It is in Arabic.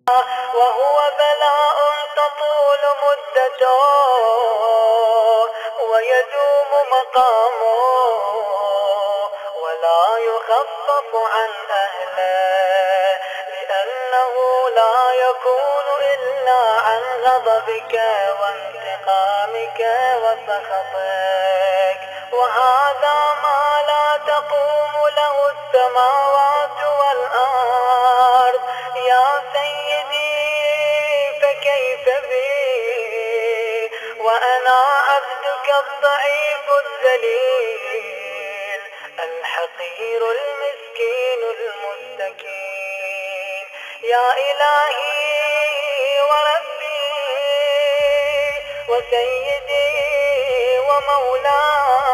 وهو بلاء تطول مدته ويدوم مقامه ولا يخفف عن أهله، لأنه لا يكون إلا عن غضبك وانتقامك وسخطك، وهذا ما لا تقوم له السماوات والأرض. يا سيدي فكيف بي وأنا عبدك الضعيف الذليل الحقير المسكين المستكين. يا إلهي وربي وسيدي ومولاي،